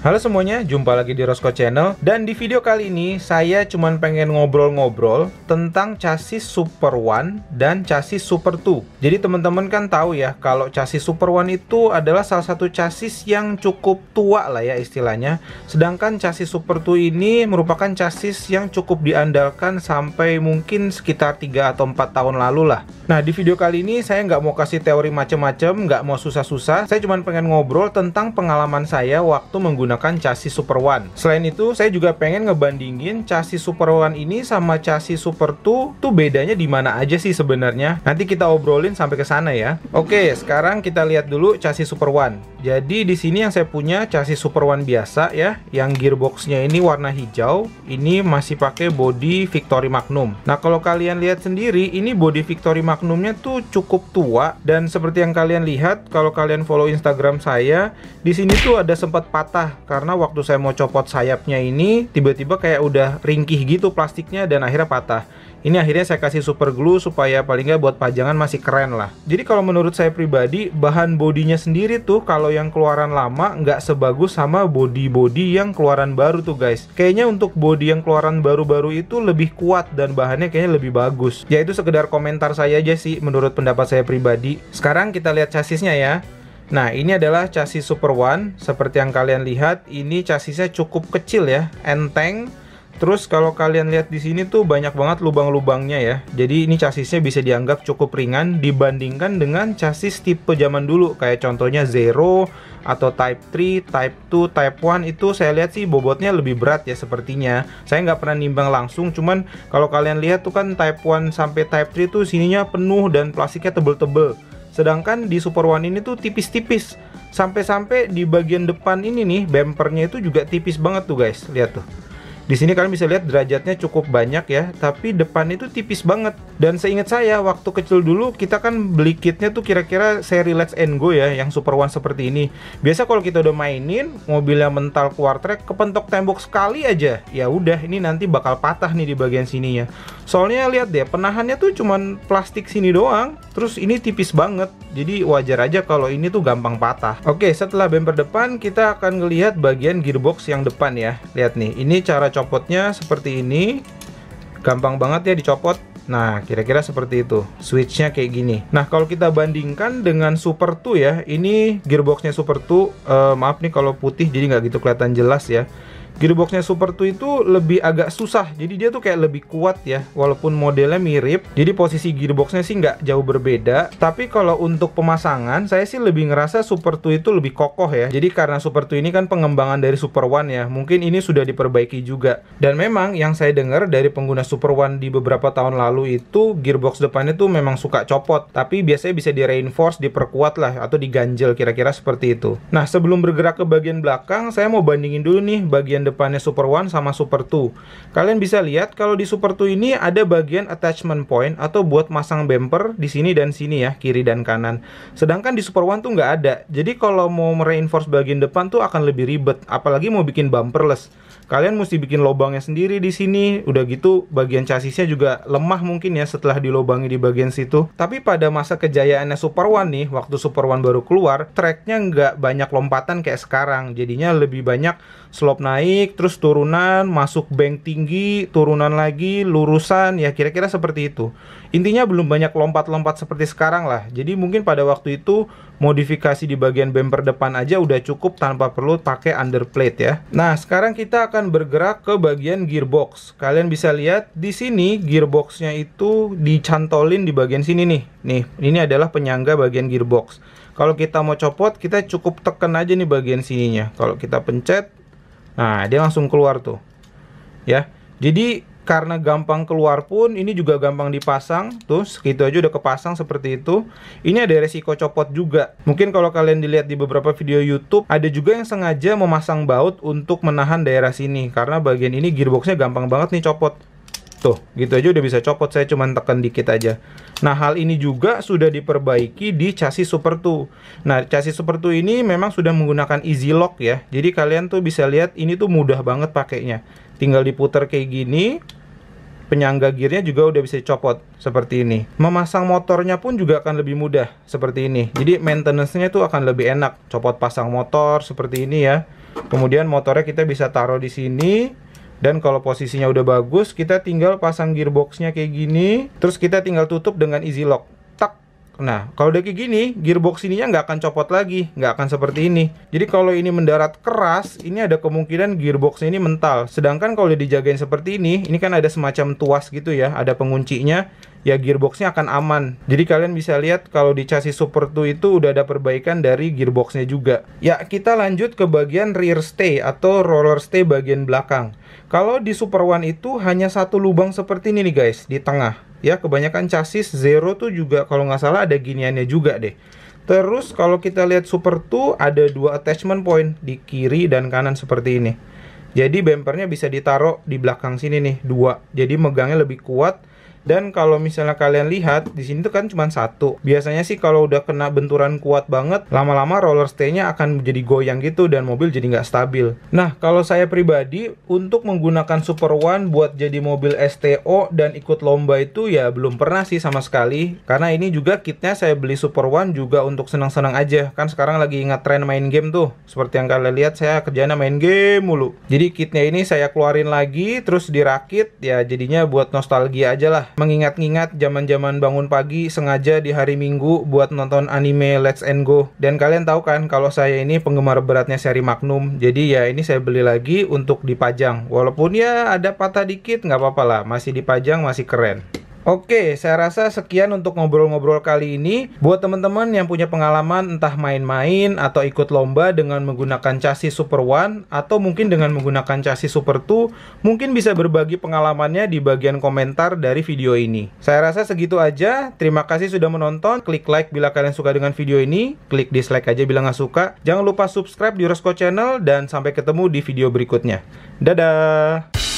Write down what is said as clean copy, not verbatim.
Halo semuanya, jumpa lagi di Rosco Channel. Dan di video kali ini saya cuman pengen ngobrol-ngobrol tentang chassis Super One dan chassis Super Two. Jadi teman-teman kan tahu ya, kalau chassis Super One itu adalah salah satu chassis yang cukup tua lah ya istilahnya. Sedangkan chassis Super Two ini merupakan chassis yang cukup diandalkan sampai mungkin sekitar 3 atau 4 tahun lalu lah. Nah, di video kali ini saya nggak mau kasih teori macem-macem, nggak mau susah-susah. Saya cuman pengen ngobrol tentang pengalaman saya waktu menggunakan chassis Super One. Selain itu, saya juga pengen ngebandingin chassis Super One ini sama chassis Super Two tuh bedanya di mana aja sih sebenarnya. Nanti kita obrolin sampai ke sana ya. Oke, sekarang kita lihat dulu chassis Super One. Jadi di sini yang saya punya chassis Super One biasa ya, yang gearboxnya ini warna hijau. Ini masih pakai body Victory Magnum. Nah, kalau kalian lihat sendiri, ini body Victory Magnumnya tuh cukup tua, dan seperti yang kalian lihat kalau kalian follow Instagram saya, di sini tuh ada sempat patah karena waktu saya mau copot sayapnya ini tiba-tiba kayak udah ringkih gitu plastiknya dan akhirnya patah. Ini akhirnya saya kasih super glue supaya paling nggak buat pajangan masih keren lah. Jadi kalau menurut saya pribadi, bahan bodinya sendiri tuh kalau yang keluaran lama nggak sebagus sama body-body yang keluaran baru tuh guys. Kayaknya untuk body yang keluaran baru-baru itu lebih kuat dan bahannya kayaknya lebih bagus. Ya itu sekedar komentar saya aja sih menurut pendapat saya pribadi. Sekarang kita lihat chassisnya ya. Nah, ini adalah chassis Super One. Seperti yang kalian lihat, ini chassisnya cukup kecil ya, enteng. Terus kalau kalian lihat di sini tuh banyak banget lubang-lubangnya ya. Jadi ini chassisnya bisa dianggap cukup ringan dibandingkan dengan chassis tipe zaman dulu, kayak contohnya Zero atau Type 3, Type 2, Type 1 itu saya lihat sih bobotnya lebih berat ya sepertinya. Saya nggak pernah nimbang langsung, cuman kalau kalian lihat tuh kan Type 1 sampai Type 3 tuh sininya penuh dan plastiknya tebel-tebel. Sedangkan di Super One ini tuh tipis-tipis. Sampai-sampai di bagian depan ini nih, bumpernya itu juga tipis banget tuh guys. Lihat tuh. Di sini kalian bisa lihat derajatnya cukup banyak ya, tapi depan itu tipis banget. Dan seingat saya waktu kecil dulu kita kan beli kitnya tuh kira-kira seri Let's and Go ya, yang Super One seperti ini. Biasa kalau kita udah mainin, mobilnya mental keluar trek, kepentok tembok sekali aja, ya udah ini nanti bakal patah nih di bagian sininya. Soalnya lihat deh, penahannya tuh cuman plastik sini doang, terus ini tipis banget. Jadi wajar aja kalau ini tuh gampang patah. Oke, setelah bumper depan kita akan ngelihat bagian gearbox yang depan ya. Lihat nih, ini cara copotnya seperti ini. Gampang banget ya dicopot. Nah, kira-kira seperti itu. Switchnya kayak gini. Nah, kalau kita bandingkan dengan Super Two ya, ini gearboxnya Super Two. Maaf nih kalau putih jadi nggak gitu kelihatan jelas ya. Gearboxnya Super Two itu lebih agak susah, jadi dia tuh kayak lebih kuat ya, walaupun modelnya mirip. Jadi posisi gearboxnya sih nggak jauh berbeda. Tapi kalau untuk pemasangan, saya sih lebih ngerasa Super Two itu lebih kokoh ya. Jadi karena Super Two ini kan pengembangan dari Super One ya, mungkin ini sudah diperbaiki juga. Dan memang yang saya dengar dari pengguna Super One di beberapa tahun lalu itu, gearbox depannya tuh memang suka copot. Tapi biasanya bisa di-reinforce, diperkuat lah, atau diganjel kira-kira seperti itu. Nah, sebelum bergerak ke bagian belakang, saya mau bandingin dulu nih bagian depannya Super One sama Super Two. Kalian bisa lihat kalau di Super Two ini ada bagian attachment point atau buat masang bumper di sini dan sini ya, kiri dan kanan. Sedangkan di Super One tuh nggak ada. Jadi kalau mau mereinforce bagian depan tuh akan lebih ribet, apalagi mau bikin bumperless. Kalian mesti bikin lubangnya sendiri di sini. Udah gitu bagian chassisnya juga lemah mungkin ya setelah dilobangi di bagian situ. Tapi pada masa kejayaannya Super One nih, waktu Super One baru keluar, tracknya nggak banyak lompatan kayak sekarang. Jadinya lebih banyak slope naik, terus turunan, masuk bank tinggi, turunan lagi, lurusan, ya kira-kira seperti itu. Intinya belum banyak lompat-lompat seperti sekarang lah. Jadi mungkin pada waktu itu modifikasi di bagian bumper depan aja udah cukup tanpa perlu pakai underplate ya. Nah, sekarang kita akan bergerak ke bagian gearbox. Kalian bisa lihat di sini gearboxnya itu dicantolin di bagian sini nih. Nih, ini adalah penyangga bagian gearbox. Kalau kita mau copot, kita cukup tekan aja nih bagian sininya. Kalau kita pencet, nah dia langsung keluar tuh. Ya. Jadi karena gampang keluar pun ini juga gampang dipasang. Tuh segitu aja udah kepasang seperti itu. Ini ada resiko copot juga. Mungkin kalau kalian dilihat di beberapa video YouTube, ada juga yang sengaja memasang baut untuk menahan daerah sini, karena bagian ini gearboxnya gampang banget nih copot. Tuh gitu aja udah bisa copot, saya cuman tekan dikit aja. Nah, hal ini juga sudah diperbaiki di chassis Super Two. Nah, chassis Super Two ini memang sudah menggunakan easy lock ya. Jadi kalian tuh bisa lihat ini tuh mudah banget pakainya. Tinggal diputar kayak gini. Penyangga gearnya juga udah bisa dicopot seperti ini. Memasang motornya pun juga akan lebih mudah seperti ini. Jadi maintenance-nya tuh akan lebih enak. Copot pasang motor seperti ini ya. Kemudian motornya kita bisa taruh di sini. Dan kalau posisinya udah bagus, kita tinggal pasang gearboxnya kayak gini. Terus kita tinggal tutup dengan easy lock. Tak. Nah, kalau udah kayak gini, gearbox ininya nggak akan copot lagi, nggak akan seperti ini. Jadi kalau ini mendarat keras, ini ada kemungkinan gearboxnya ini mental. Sedangkan kalau udah dijagain seperti ini kan ada semacam tuas gitu ya, ada penguncinya. Ya gearboxnya akan aman. Jadi kalian bisa lihat kalau di chassis Super 2 itu udah ada perbaikan dari gearboxnya juga. Ya, kita lanjut ke bagian rear stay atau roller stay bagian belakang. Kalau di Super One itu hanya satu lubang seperti ini nih guys, di tengah. Ya, kebanyakan chassis Zero tuh juga kalau nggak salah ada giniannya juga deh. Terus kalau kita lihat Super 2 ada dua attachment point di kiri dan kanan seperti ini. Jadi bumpernya bisa ditaruh di belakang sini nih, dua. Jadi megangnya lebih kuat. Dan kalau misalnya kalian lihat di sini tuh kan cuma satu. Biasanya sih kalau udah kena benturan kuat banget, lama-lama roller stay-nya akan jadi goyang gitu dan mobil jadi nggak stabil. Nah, kalau saya pribadi untuk menggunakan Super One buat jadi mobil STO dan ikut lomba itu ya belum pernah sih sama sekali. Karena ini juga kitnya saya beli Super One juga untuk senang-senang aja. Kan sekarang lagi nge-trend main game tuh. Seperti yang kalian lihat saya kerjanya main game mulu. Jadi kitnya ini saya keluarin lagi terus dirakit ya, jadinya buat nostalgia aja lah. Mengingat-ingat zaman-zaman bangun pagi sengaja di hari Minggu buat nonton anime Let's and Go. Dan kalian tahu kan kalau saya ini penggemar beratnya seri Magnum. Jadi ya ini saya beli lagi untuk dipajang. Walaupun ya ada patah dikit nggak apa-apa lah, masih dipajang masih keren. Oke, saya rasa sekian untuk ngobrol-ngobrol kali ini. Buat teman-teman yang punya pengalaman entah main-main atau ikut lomba dengan menggunakan chassis Super One atau mungkin dengan menggunakan chassis Super 2, mungkin bisa berbagi pengalamannya di bagian komentar dari video ini. Saya rasa segitu aja. Terima kasih sudah menonton. Klik like bila kalian suka dengan video ini. Klik dislike aja bila nggak suka. Jangan lupa subscribe di Rosco Channel dan sampai ketemu di video berikutnya. Dadah!